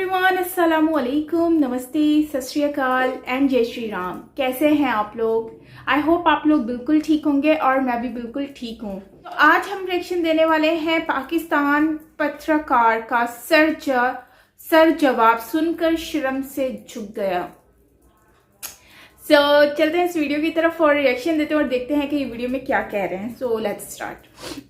Everyone, अस्सलामु अलैकुम, नमस्ते, सत श्री अकाल एंड जय श्री राम। कैसे हैं आप लोग? आई होप आप लोग बिल्कुल ठीक होंगे और मैं भी बिल्कुल ठीक हूँ। तो आज हम रिएक्शन देने वाले हैं पाकिस्तान पत्रकार का सर जवाब सुनकर शर्म से झुक गया। चलते हैं इस वीडियो की तरफ और रिएक्शन देते हैं और देखते हैं कि ये वीडियो में क्या कह रहे हैं। So let's start.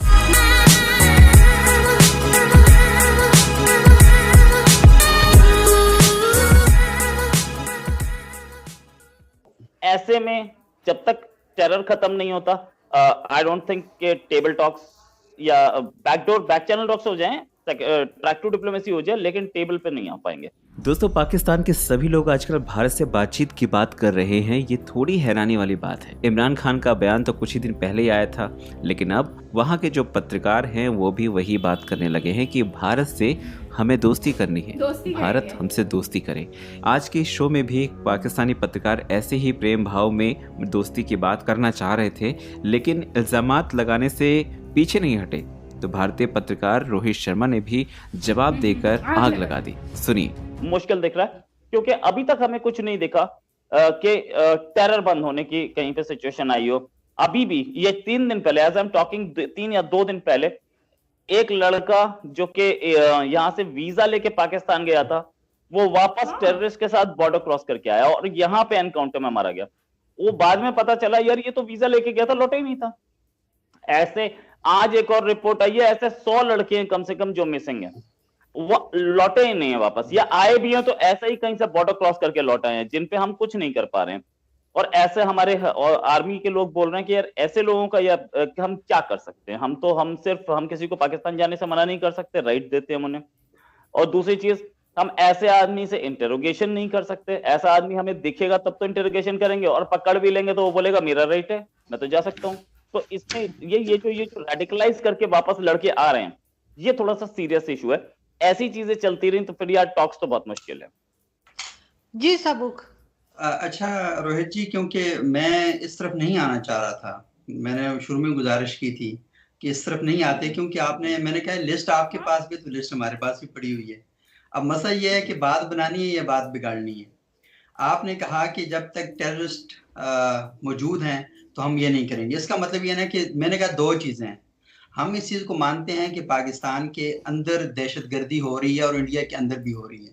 ऐसे में जब तक टेरर खत्म नहीं होता, आई डोंट थिंक के टेबल टॉक्स या बैक चैनल टॉक्स हो जाएं, ट्रैक टू डिप्लोमेसी हो जाए, लेकिन टेबल पे नहीं आ पाएंगे। दोस्तों, पाकिस्तान के सभी लोग आजकल भारत से बातचीत की बात कर रहे हैं। ये थोड़ी हैरानी वाली बात है। इमरान खान का बयान तो कुछ ही दिन पहले ही आया था, लेकिन अब वहाँ के जो पत्रकार हैं वो भी वही बात करने लगे हैं कि भारत से हमें दोस्ती करनी है, भारत हमसे दोस्ती करे। आज के शो में भी एक पाकिस्तानी पत्रकार ऐसे ही प्रेम भाव में दोस्ती की बात करना चाह रहे थे, लेकिन इल्जामात लगाने से पीछे नहीं हटे। तो भारतीय पत्रकार रोहित शर्मा ने भी जवाब देकर आग लगा दी। सुनिए। मुश्किल दिख रहा है क्योंकि अभी तक हमें कुछ नहीं दिखा कि टेरर बंद होने की कहीं पे सिचुएशन आई हो। अभी भी ये 3 दिन पहले, एज आई एम टॉकिंग, 3 या 2 दिन पहले एक लड़का जो कि यहाँ से वीजा लेके पाकिस्तान गया था, वो वापस टेररिस्ट के साथ बॉर्डर क्रॉस करके आया और यहाँ पे एनकाउंटर में मारा गया। वो बाद में पता चला यार ये तो वीजा लेके गया था, लौटा ही नहीं था। ऐसे आज एक और रिपोर्ट आई है, ऐसे 100 लड़के कम से कम जो मिसिंग है, वो लौटे ही नहीं है वापस, या आए भी हैं तो ऐसे ही कहीं से बॉर्डर क्रॉस करके लौटे हैं, जिन पे हम कुछ नहीं कर पा रहे हैं। और ऐसे हमारे आर्मी के लोग बोल रहे हैं कि यार ऐसे लोगों का यार हम क्या कर सकते हैं। हम किसी को पाकिस्तान जाने से मना नहीं कर सकते, राइट देते हैं उन्हें। और दूसरी चीज, हम ऐसे आदमी से इंटरोगेशन नहीं कर सकते। ऐसा आदमी हमें दिखेगा तब तो इंटरोगेशन करेंगे, और पकड़ भी लेंगे तो वो बोलेगा मेरा राइट है, मैं तो जा सकता हूँ। तो इसमें ये जो रेडिकलाइज करके वापस लड़के आ रहे हैं, ये थोड़ा सा सीरियस इशू है। ऐसी चीजें चलती रही तो फिर यार टॉक्स तो बहुत मुश्किल है। जी सबूक। अच्छा रोहित जी, क्योंकि मैं इस तरफ नहीं आना चाह रहा था, मैंने शुरू में गुजारिश की थी कि इस तरफ नहीं आते, क्योंकि मैंने कहा लिस्ट आपके पास भी तो लिस्ट हमारे पास भी पड़ी हुई है। अब मसला ये है कि बात बनानी है या बात बिगाड़नी है। आपने कहा कि जब तक टेररिस्ट मौजूद हैं तो हम ये नहीं करेंगे। इसका मतलब ये ना कि मैंने कहा 2 चीजें हैं। हम इस चीज को मानते हैं कि पाकिस्तान के अंदर दहशतगर्दी हो रही है और इंडिया के अंदर भी हो रही है,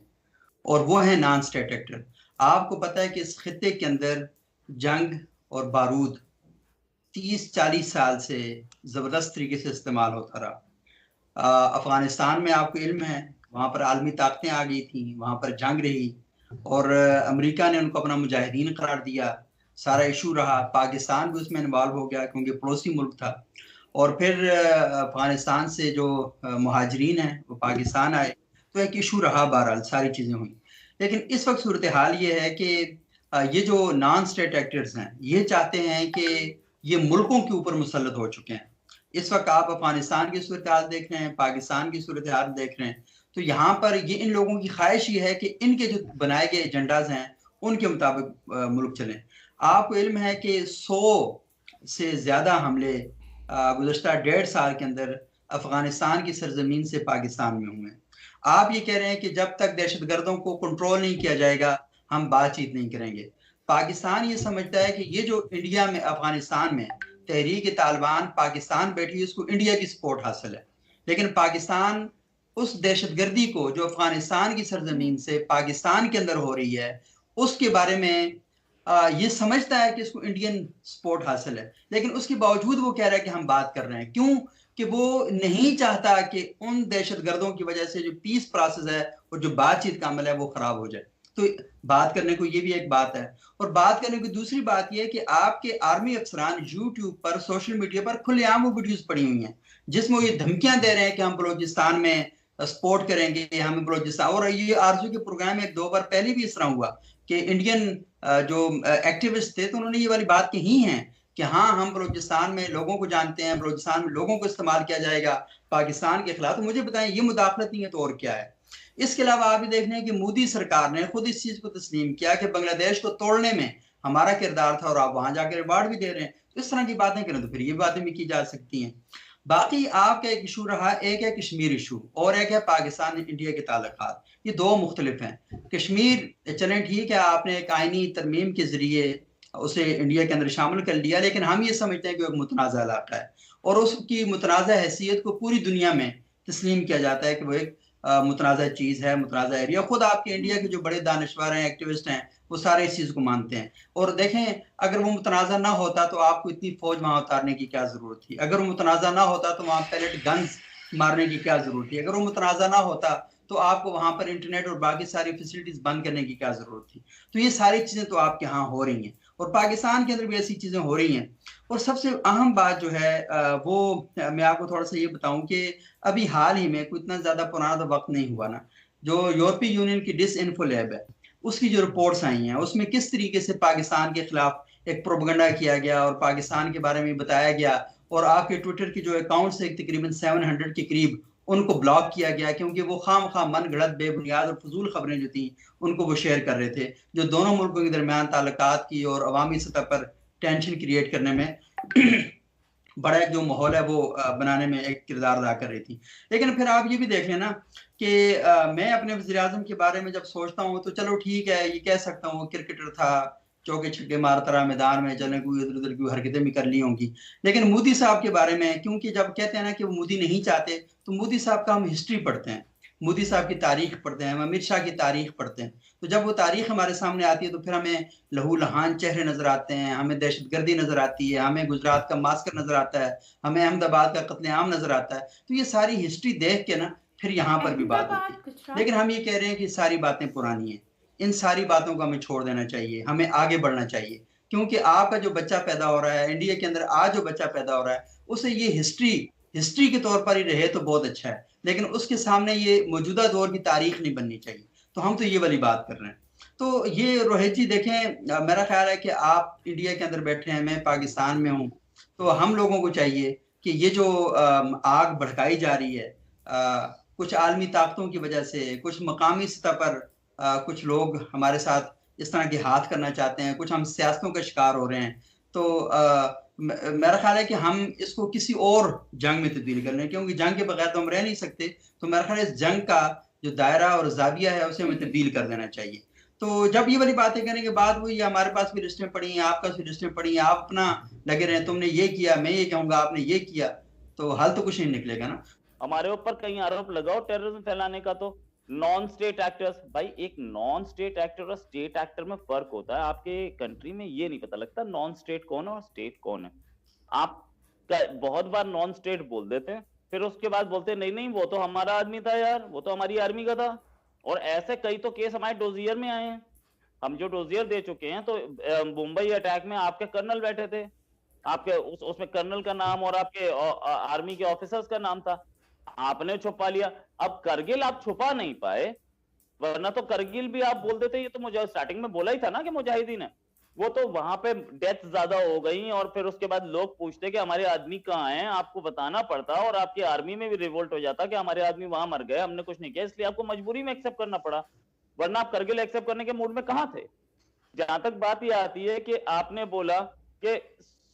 और वो है नॉन स्टेट एक्टर। आपको पता है कि इस खित्ते के अंदर जंग और बारूद 30-40 साल से जबरदस्त तरीके से इस्तेमाल होता रहा। अफगानिस्तान में आपको इल्म है, वहां पर आलमी ताकतें आ गई थी, वहां पर जंग रही और अमेरिका ने उनको अपना मुजाहिदीन करार दिया, सारा इशू रहा। पाकिस्तान भी उसमें इन्वॉल्व हो गया क्योंकि पड़ोसी मुल्क था। और फिर अफगानिस्तान से जो मुहाजिरीन हैं वो पाकिस्तान आए, तो एक इशू रहा। बहरहाल सारी चीजें हुई, लेकिन इस वक्त सूरत हाल ये है कि ये जो नॉन स्टेट एक्टर्स हैं ये चाहते हैं कि ये मुल्कों के ऊपर मुसल्लत हो चुके हैं। इस वक्त आप अफगानिस्तान की सूरत हाल देख रहे हैं, पाकिस्तान की सूरत हाल देख रहे हैं, तो यहाँ पर ये इन लोगों की ख्वाहिश ये है कि इनके जो बनाए गए एजेंडाज हैं उनके मुताबिक मुल्क चलें। आपको इल्म है कि 100 से ज्यादा हमले गुज़श्ता 1.5 साल के अंदर अफगानिस्तान की सरजमीन से पाकिस्तान में हुए हैं। आप ये कह रहे हैं कि जब तक दहशतगर्दों को कंट्रोल नहीं किया जाएगा हम बातचीत नहीं करेंगे। पाकिस्तान ये समझता है कि ये जो इंडिया में, अफगानिस्तान में तहरीक तालिबान पाकिस्तान बैठी है, उसको इंडिया की सपोर्ट हासिल है, लेकिन पाकिस्तान उस दहशतगर्दी को जो अफगानिस्तान की सरजमीन से पाकिस्तान के अंदर हो रही है उसके बारे में ये समझता है कि इसको इंडियन सपोर्ट हासिल है, लेकिन उसके बावजूद वो कह रहा है कि हम बात कर रहे हैं। क्यों? कि वो नहीं चाहता कि उन दहशतगर्दों की वजह से जो पीस प्रोसेस है और जो बातचीत का अमल है वो खराब हो जाए। तो बात करने को ये भी एक बात है। और बात करने की दूसरी बात यह है कि आपके आर्मी अफसरान यूट्यूब पर, सोशल मीडिया पर खुलेआम वो वीडियोस पड़ी हुई हैं जिसमें ये धमकियां दे रहे हैं कि हम बलोचिस्तान में सपोर्ट करेंगे, हमें बलोचिस्तान। और ये आरजू के प्रोग्राम में 2 बार पहले भी इस तरह हुआ कि इंडियन जो एक्टिविस्ट थे तो उन्होंने ये वाली बात कही है कि हाँ, हम बलोचिस्तान में लोगों को जानते हैं, बलोचिस्तान में लोगों को इस्तेमाल किया जाएगा पाकिस्तान के खिलाफ। तो मुझे बताएं, ये मुदाखलत नहीं है तो और क्या है? इसके अलावा आप ये देख रहे हैं कि मोदी सरकार ने खुद इस चीज को तस्लीम किया कि बांग्लादेश को तोड़ने में हमारा किरदार था और आप वहां जाकर रिवार्ड भी दे रहे हैं। तो इस तरह की बातें करें तो फिर ये बातें भी की जा सकती हैं। बाकी आपका एक इशू रहा, एक है कश्मीर इशू और एक है पाकिस्तान इंडिया के ताल्लुकात। ये दो मुख्तलिफ हैं। कश्मीर चलें ठीक है, आपने एक आइनी तरमीम के जरिए उसे इंडिया के अंदर शामिल कर लिया, लेकिन हम ये समझते हैं कि वो एक मुतनाज़ा इलाका है और उसकी मुतनाज़ा हैसियत को पूरी दुनिया में तस्लीम किया जाता है कि वो एक मुतनाज़ा चीज़ है, मुतनाज़ा एरिया। खुद आपके इंडिया के जो बड़े दानिशवर हैं, एक्टिविस्ट हैं, वो सारे इस चीज़ को मानते हैं। और देखें, अगर वो मुतनाज़ा ना होता तो आपको इतनी फौज वहां उतारने की क्या जरूरत थी? अगर वो मुतनाज़ा ना होता तो वहां पैलेट गन्स मारने की क्या जरूरत थी? अगर वो मुतनाज़ा ना होता तो आपको वहां पर इंटरनेट और बाकी सारी फैसिलिटीज बंद करने की क्या जरूरत थी? तो ये सारी चीजें तो आपके यहाँ हो रही हैं और पाकिस्तान के अंदर भी ऐसी चीजें हो रही हैं। और सबसे अहम बात जो है वो मैं आपको थोड़ा सा ये बताऊं कि अभी हाल ही में कोई इतना ज्यादा पुराना वक्त नहीं हुआ ना, जो यूरोपीय यूनियन की डिसइंफो लैब है उसकी जो रिपोर्ट्स आई हैं उसमें किस तरीके से पाकिस्तान के खिलाफ एक प्रोपगंडा किया गया और पाकिस्तान के बारे में बताया गया, और आपके ट्विटर के जो अकाउंट्स है तकरीबन 700 के करीब उनको ब्लॉक किया गया क्योंकि वो खाम खाम मन गढ़ंत बेबुनियाद और फजूल खबरें जो थी उनको वो शेयर कर रहे थे, जो दोनों मुल्कों के दरमियान ताल्लुकात की और अवामी सतह पर टेंशन क्रिएट करने में बड़ा एक जो माहौल है वो बनाने में एक किरदार अदा कर रही थी। लेकिन फिर आप ये भी देख लेना कि मैं अपने वज़ीर आज़म के बारे में जब सोचता हूँ तो चलो ठीक है, ये कह सकता हूँ क्रिकेटर था, चौके छक्के मारता रहा मैदान में, चले कोई इधर उधर की हरकतें भी कर ली होंगी। लेकिन मोदी साहब के बारे में, क्योंकि जब कहते हैं ना कि वो मोदी नहीं चाहते, तो मोदी साहब का हम हिस्ट्री पढ़ते हैं, मोदी साहब की तारीख पढ़ते हैं, हम अमित शाह की तारीख पढ़ते हैं। तो जब वो तारीख हमारे सामने आती है तो फिर हमें लहू लहान चेहरे नजर आते हैं, हमें दहशतगर्दी नजर आती है, हमें गुजरात का मास्कर नजर आता है, हमें अहमदाबाद का कत्लेआम नजर आता है। तो ये सारी हिस्ट्री देख के ना फिर यहाँ पर भी बात होती है। लेकिन हम ये कह रहे हैं कि सारी बातें पुरानी हैं, इन सारी बातों को हमें छोड़ देना चाहिए, हमें आगे बढ़ना चाहिए। क्योंकि आपका जो बच्चा पैदा हो रहा है इंडिया के अंदर, आज जो बच्चा पैदा हो रहा है उसे ये हिस्ट्री के तौर पर ही रहे तो बहुत अच्छा है, लेकिन उसके सामने ये मौजूदा दौर की तारीख नहीं बननी चाहिए। तो हम तो ये वाली बात कर रहे हैं। तो ये रोहित जी देखें, मेरा ख्याल है कि आप इंडिया के अंदर बैठे हैं, मैं पाकिस्तान में हूँ, तो हम लोगों को चाहिए कि ये जो आग भड़काई जा रही है कुछ आलमी ताकतों की वजह से, कुछ मकामी सतह पर कुछ लोग हमारे साथ इस तरह के हाथ करना चाहते हैं, कुछ हम सियासतों का शिकार हो रहे हैं। तो मेरा ख्याल है कि हम इसको किसी और जंग में तब्दील कर लें, क्योंकि जंग के बगैर तो हम रह नहीं सकते। तो मेरा ख्याल है इस जंग का जो दायरा और जाविया है उसे हमें तब्दील कर देना चाहिए। तो जब ये वाली बातें करने के बाद वो ये हमारे पास भी लिस्टें पड़ी हैं, आपके पास भी लिस्टें पड़ी हैं, आप अपना लगे रहे, तुमने ये किया, मैं ये कहूंगा आपने ये किया, तो हल तो कुछ नहीं निकलेगा ना। हमारे ऊपर कहीं आरोप लगाओ टेररिज्म फैलाने का, तो नॉन स्टेट एक्टर्स, भाई एक नॉन स्टेट एक्टर और स्टेट एक्टर में फर्क होता है। आपके कंट्री में ये नहीं पता लगता नॉन स्टेट कौन है और स्टेट कौन है। आप बहुत बार नॉन स्टेट बोल देते हैं, फिर उसके बाद बोलते हैं नहीं नहीं वो तो हमारा आदमी था यार, वो तो हमारी आर्मी का था। और ऐसे कई तो केस हमारे डोजियर में आए हैं, हम जो डोजियर दे चुके हैं। तो मुंबई अटैक में आपके कर्नल बैठे थे, आपके उसमें कर्नल का नाम और आपके आर्मी के ऑफिसर्स का नाम था, आपने छुपा लिया। अब करगिल आप छुपा नहीं पाए, वरना तो करगिल भी आप बोल देते, ये तो मुझे स्टार्टिंग में बोला ही था ना कि मुजाहिदीन है। वो तो वहां पे डेथ ज्यादा हो गई और फिर उसके बाद लोग पूछते कि हमारे आदमी कहाँ हैं, आपको बताना पड़ता और आपकी आर्मी में भी रिवोल्ट हो जाता कि हमारे आदमी वहां मर गए, हमने कुछ नहीं किया, इसलिए आपको मजबूरी में एक्सेप्ट करना पड़ा, वरना आप करगिल एक्सेप्ट करने के मूड में कहाँ थे। जहां तक बात यह आती है कि आपने बोला कि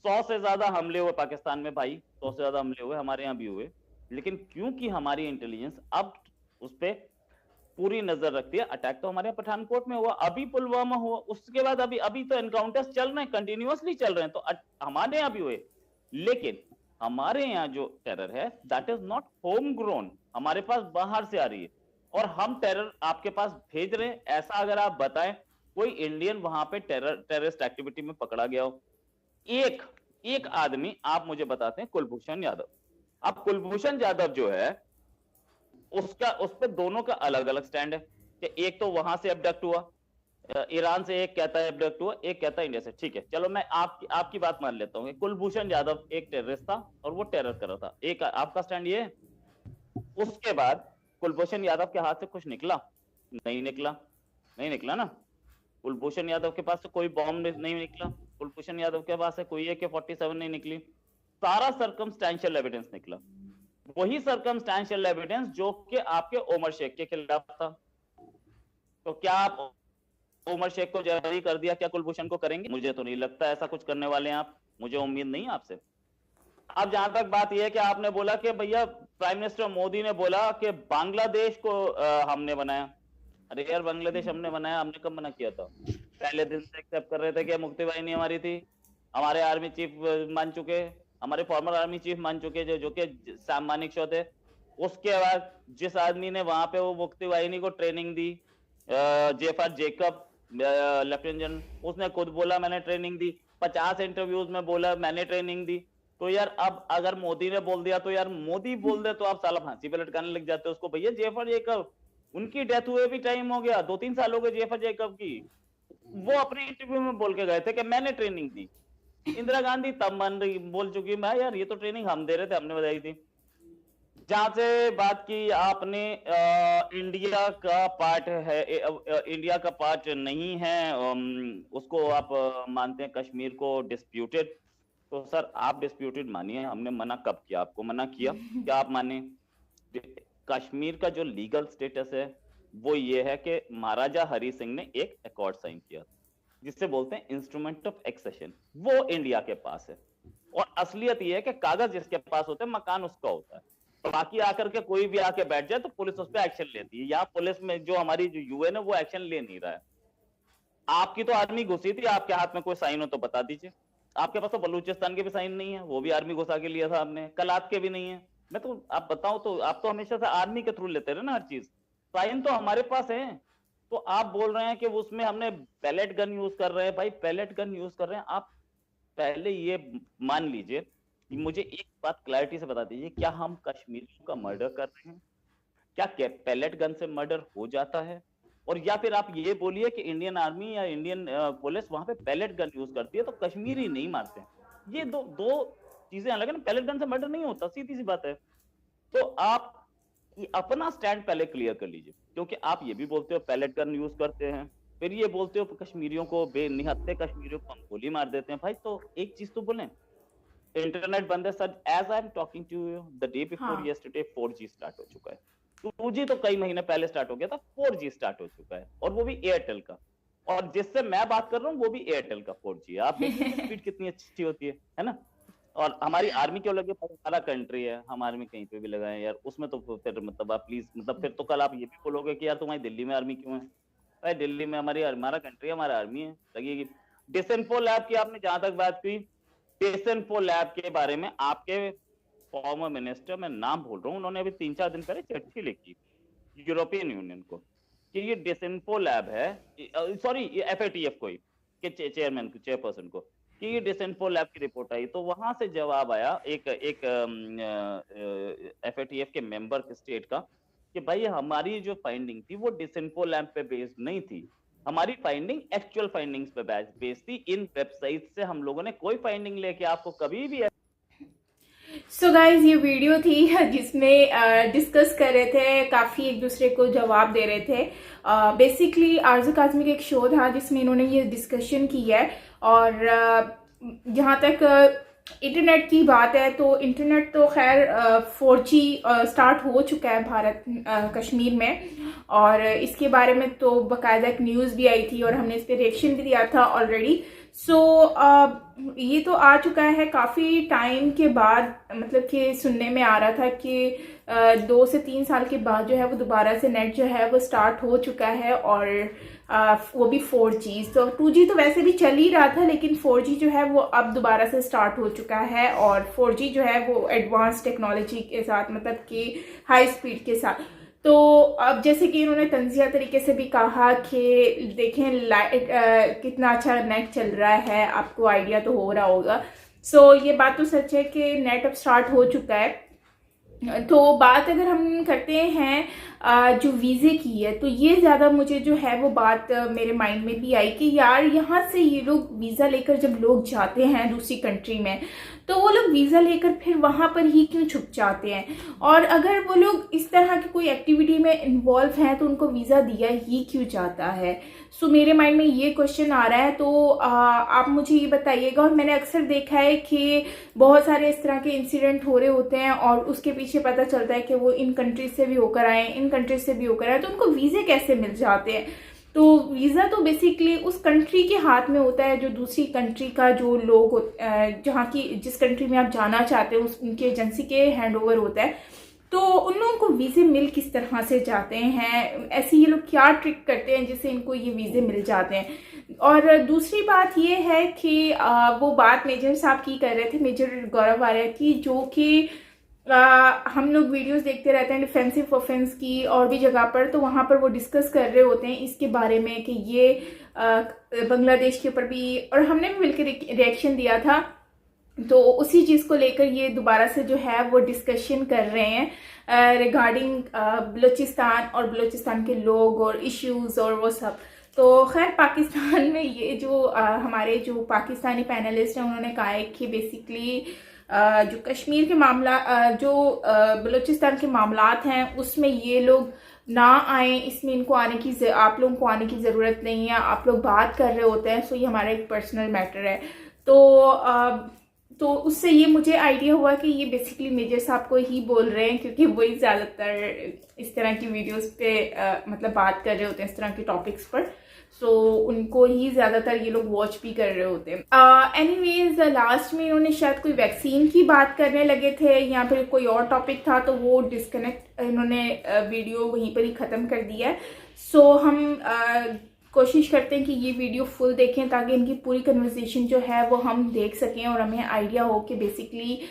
100 से ज्यादा हमले हुए पाकिस्तान में, भाई 100 से ज्यादा हमले हुए, हमारे यहाँ भी हुए, लेकिन क्योंकि हमारी इंटेलिजेंस अब उस पर पूरी नजर रखती है। अटैक तो हमारे यहाँ पठानकोट में हुआ, अभी पुलवामा हुआ, उसके बाद अभी तो एनकाउंटर्स चल रहे हैं, कंटिन्यूअसली चल रहे हैं, तो हमारे यहाँ भी हुए। लेकिन हमारे यहाँ जो टेरर है that is not home grown, हमारे पास बाहर से आ रही है और हम टेरर आपके पास भेज रहे हैं। ऐसा अगर आप बताएं कोई इंडियन वहां पे टेररिस्ट एक्टिविटी में पकड़ा गया हो, एक आदमी आप मुझे बताते हैं, कुलभूषण यादव। अब कुलभूषण यादव जो है उसका, उस पर दोनों का अलग अलग स्टैंड है कि एक तो वहां से अबडक्ट हुआ, ईरान से एक कहता है अबडक्ट हुआ, एक कहता है इंडिया से। ठीक है, चलो मैं आपकी बात मान लेता हूं, कुलभूषण यादव एक टेररिस्ट था और वो टेरर कर रहा था, एक आपका स्टैंड ये है। उसके बाद कुलभूषण यादव के हाथ से कुछ निकला? नहीं निकला ना। कुलभूषण यादव के पास से कोई बॉम्ब नहीं निकला, कुलभूषण यादव के पास से कोई AK-47 नहीं निकली, सारा सर्कमस्टेंशियल एविडेंस निकला। वही सर्कमस्टेंशियल एविडेंस जो कि आपके उमर शेख के खिलाफ था। तो क्या आप उमर शेख को जारी कर दिया, क्या कुलभूषण को करेंगे? मुझे तो नहीं लगता ऐसा कुछ करने वाले हैं आप, मुझे उम्मीद नहीं आपसे। अब जहां तक बात यह है कि आपने बोला कि भैया प्राइम मिनिस्टर मोदी ने बोला कि बांग्लादेश को हमने बनाया। अरे यार, बांग्लादेश हमने बनाया, हमने कब मना किया था? पहले दिन से एक्सेप्ट कर रहे थे कि मुक्ति वाहिनी हमारी थी, हमारे आर्मी चीफ मान चुके, हमारे फॉर्मर आर्मी चीफ मान चुके, जो कि सैम मानेकशॉ थे। उसके बाद जिस आदमी ने वहां पे वो मुक्ति वाहिनी को ट्रेनिंग दी, जेफर जेकब लेफ्टिनेंट जनरल, उसने खुद बोला मैंने ट्रेनिंग दी, 50 इंटरव्यूज में बोला मैंने ट्रेनिंग दी। तो यार अब अगर मोदी ने बोल दिया तो यार मोदी बोल दे तो आप साला फांसी पे लटकाने लग जाते हो उसको। भैया जेफर जेकब, उनकी डेथ हुए भी टाइम हो गया, 2-3 साल हो गए जेफर जेकब की। वो अपने इंटरव्यू में बोल के गए थे कि मैंने ट्रेनिंग दी। इंदिरा गांधी तब बोल चुकी मैं यार ये तो ट्रेनिंग हम दे रहे थे, हमने बताई थी। जहां से बात की आपने इंडिया का पार्ट है, इंडिया का पार्ट नहीं है, उसको आप मानते हैं कश्मीर को डिस्प्यूटेड। तो सर आप डिस्प्यूटेड मानिए, हमने मना कब किया? आपको मना किया क्या आप माने? कश्मीर का जो लीगल स्टेटस है वो ये है कि महाराजा हरि सिंह ने एक अकॉर्ड साइन किया जिससे बोलते हैं इंस्ट्रूमेंट ऑफ एक्सेशन, वो इंडिया के पास है। और असलियत ये है कि कागज जिसके पास होते हैं मकान उसका होता है। तो बाकी आकर के कोई भी आके बैठ जाए तो पुलिस उस पर एक्शन लेती है। यहाँ पुलिस में जो हमारी जो यूएन है वो एक्शन ले नहीं रहा है। आपकी तो आर्मी घुसी थी, आपके हाथ में कोई साइन हो तो बता दीजिए। आपके पास तो बलूचिस्तान के भी साइन नहीं है, वो भी आर्मी घुसा के लिया था आपने। कलात के भी नहीं है। मैं तो आप बताऊं तो आप तो हमेशा से आर्मी के थ्रू लेते रहे ना हर चीज, साइन तो हमारे पास है। तो आप बोल रहे हैं कि उसमें हमने पैलेट गन यूज कर रहे हैं। भाई पैलेट गन यूज कर रहे हैं आप, पहले ये मान लीजिए, मुझे एक बात क्लैरिटी से बता दीजिए, क्या हम कश्मीरियों का मर्डर कर रहे हैं? क्या पैलेट गन से मर्डर हो जाता है? और या फिर आप ये बोलिए कि इंडियन आर्मी या इंडियन पुलिस वहां पे पैलेट गन यूज करती है तो कश्मीरी नहीं मारते। ये दो चीजें अलग है ना। पैलेट गन से मर्डर नहीं होता, सीधी सी बात है। तो आप अपना स्टैंड पहले क्लियर कर लीजिए, क्योंकि आप ये भी बोलते हो पैलेट गन यूज करते हैं, फिर ये बोलते हो कश्मीरियों को, बेनिहत्ते कश्मीरियों को हम गोली मार देते हैं। भाई तो एक चीज तो बोलें, इंटरनेट बंद है sir. As I am talking to you the day before yesterday 4G start हो चुका है। 2G तो कई महीने पहले स्टार्ट हो गया था, 4G स्टार्ट हो चुका है, और वो भी एयरटेल का। और जिससे मैं बात कर रहा हूँ वो भी एयरटेल का 4G है। आप देखिए स्पीड कितनी अच्छी होती है ना। और हमारी आर्मी क्यों लगे? हमारा कंट्री है, हम आर्मी कहीं पे भी लगाए यार, उसमें तो फिर मतलब आप प्लीज, मतलब फिर तो कल आप ये भी बोलोगे कि यार तुम्हारी दिल्ली में आर्मी क्यों है? भाई दिल्ली में हमारा कंट्री है, हमारा आर्मी है, लगेगी। डिसइंफो लैब की आपने जहां तक बात की, डिसइंफो लैब के बारे में आपके फॉर्मर मिनिस्टर, मैं नाम भूल रहा हूँ, उन्होंने अभी 3-4 दिन पहले चिट्ठी लिखी यूरोपियन यूनियन को कि ये डिसइंफो लैब है, सॉरी ये FATF को ही, के चेयरपर्सन को, कि ये डिसइंफो लैब की रिपोर्ट आई। तो वहां से जवाब आया एक FATF के मेंबर स्टेट का कि भाई हमारी जो फाइंडिंग थी वो डिसइंफो लैब पे बेस्ड नहीं थी, हमारी फाइंडिंग एक्चुअल फाइंडिंग्स पे बेस्ड थी। इन वेबसाइट से हम लोगों ने कोई फाइंडिंग लेके आपको कभी भी सो गाइज ये वीडियो थी जिसमें डिस्कस कर रहे थे, काफ़ी एक दूसरे को जवाब दे रहे थे। बेसिकली आरज़ू काज़मी का एक शो था जिसमें इन्होंने ये डिस्कशन की है। और जहाँ तक इंटरनेट की बात है तो इंटरनेट तो खैर 4G स्टार्ट हो चुका है भारत कश्मीर में, और इसके बारे में तो बाकायदा एक न्यूज़ भी आई थी और हमने इस पर रिएक्शन भी दिया था ऑलरेडी। सो ये तो आ चुका है काफ़ी टाइम के बाद, मतलब कि सुनने में आ रहा था कि 2 से 3 साल के बाद जो है वो दोबारा से नेट जो है वो स्टार्ट हो चुका है, और वो भी 4G। तो 2G तो वैसे भी चल ही रहा था, लेकिन 4G जो है वो अब दोबारा से स्टार्ट हो चुका है। और 4G जो है वो एडवांस टेक्नोलॉजी के साथ, मतलब कि हाई स्पीड के साथ। तो अब जैसे कि इन्होंने तंजिया तरीके से भी कहा कि देखें कितना अच्छा नेट चल रहा है, आपको आइडिया तो हो रहा होगा। सो ये बात तो सच है कि नेट अब स्टार्ट हो चुका है। तो बात अगर हम करते हैं जो वीज़े की है, तो ये ज़्यादा मुझे जो है वो बात मेरे माइंड में भी आई कि यार यहाँ से ये लोग वीज़ा लेकर जब लोग जाते हैं दूसरी कंट्री में, तो वो लोग वीज़ा लेकर फिर वहाँ पर ही क्यों छुप जाते हैं? और अगर वो लोग इस तरह की कोई एक्टिविटी में इन्वॉल्व हैं तो उनको वीज़ा दिया ही क्यों जाता है? सो मेरे माइंड में ये क्वेश्चन आ रहा है। तो आप मुझे ये बताइएगा। और मैंने अक्सर देखा है कि बहुत सारे इस तरह के इंसिडेंट हो रहे होते हैं और उसके पीछे पता चलता है कि वो इन कंट्रीज से भी होकर आए, इन कंट्रीज से भी होकर आए, तो उनको वीज़े कैसे मिल जाते हैं? तो वीज़ा तो बेसिकली उस कंट्री के हाथ में होता है, जो दूसरी कंट्री का जो लोग जहाँ की जिस कंट्री में आप जाना चाहते हो उनकी एजेंसी के हैंड ओवर होता है। तो उन लोगों को वीज़े मिल किस तरह से जाते हैं, ऐसे ये लोग क्या ट्रिक करते हैं जिससे इनको ये वीज़े मिल जाते हैं। और दूसरी बात ये है कि वो बात मेजर साहब की कर रहे थे, मेजर गौरव आर्या की, जो कि हम लोग वीडियोस देखते रहते हैं डिफेंसिव ऑफेंस की और भी जगह पर, तो वहाँ पर वो डिस्कस कर रहे होते हैं इसके बारे में कि ये बांग्लादेश के ऊपर भी, और हमने भी मिलकर रिएक्शन दिया था, तो उसी चीज़ को लेकर ये दोबारा से जो है वो डिस्कशन कर रहे हैं रिगार्डिंग बलूचिस्तान और बलूचिस्तान के लोग और इश्यूज़ और वो सब। तो खैर पाकिस्तान में ये जो हमारे जो पाकिस्तानी पैनलिस्ट हैं उन्होंने कहा है कि बेसिकली जो कश्मीर के मामला जो बलूचिस्तान के मामलात हैं उसमें ये लोग ना आए, इसमें इनको आने की आप लोगों को आने की ज़रूरत नहीं है, आप लोग बात कर रहे होते हैं, सो ये हमारा एक पर्सनल मैटर है। तो उससे ये मुझे आइडिया हुआ कि ये बेसिकली मेजर साहब को ही बोल रहे हैं, क्योंकि वही ज़्यादातर इस तरह की वीडियोस पे मतलब बात कर रहे होते हैं इस तरह के टॉपिक्स पर, सो उनको ही ज़्यादातर ये लोग वॉच भी कर रहे होते हैं। एनीवेज लास्ट में इन्होंने शायद कोई वैक्सीन की बात करने लगे थे या फिर कोई और टॉपिक था, तो वो डिस्कनेक्ट इन्होंने वीडियो वहीं पर ही ख़त्म कर दिया है। सो हम कोशिश करते हैं कि ये वीडियो फुल देखें ताकि इनकी पूरी कन्वर्सेशन जो है वो हम देख सकें और हमें आइडिया हो कि बेसिकली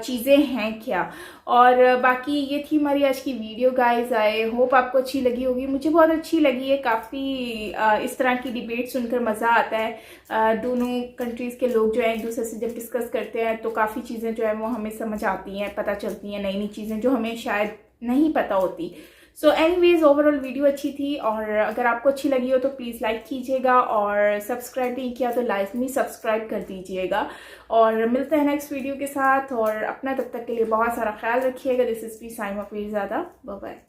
चीज़ें हैं क्या। और बाकी ये थी हमारी आज की वीडियो गाइस, आई होप आपको अच्छी लगी होगी, मुझे बहुत अच्छी लगी है। काफ़ी इस तरह की डिबेट सुनकर मज़ा आता है। दोनों कंट्रीज़ के लोग जो हैं एक दूसरे से जब डिस्कस करते हैं तो काफ़ी चीज़ें जो है वो हमें समझ आती हैं, पता चलती हैं, नई नई चीज़ें जो हमें शायद नहीं पता होती। सो एनीवेज ओवरऑल वीडियो अच्छी थी, और अगर आपको अच्छी लगी हो तो प्लीज़ लाइक कीजिएगा, और सब्सक्राइब नहीं किया तो लाइव में सब्सक्राइब कर दीजिएगा। और मिलते हैं नेक्स्ट वीडियो के साथ, और अपना तब तक के लिए बहुत सारा ख्याल रखिएगा। This is me Saima Peerzada, bye bye.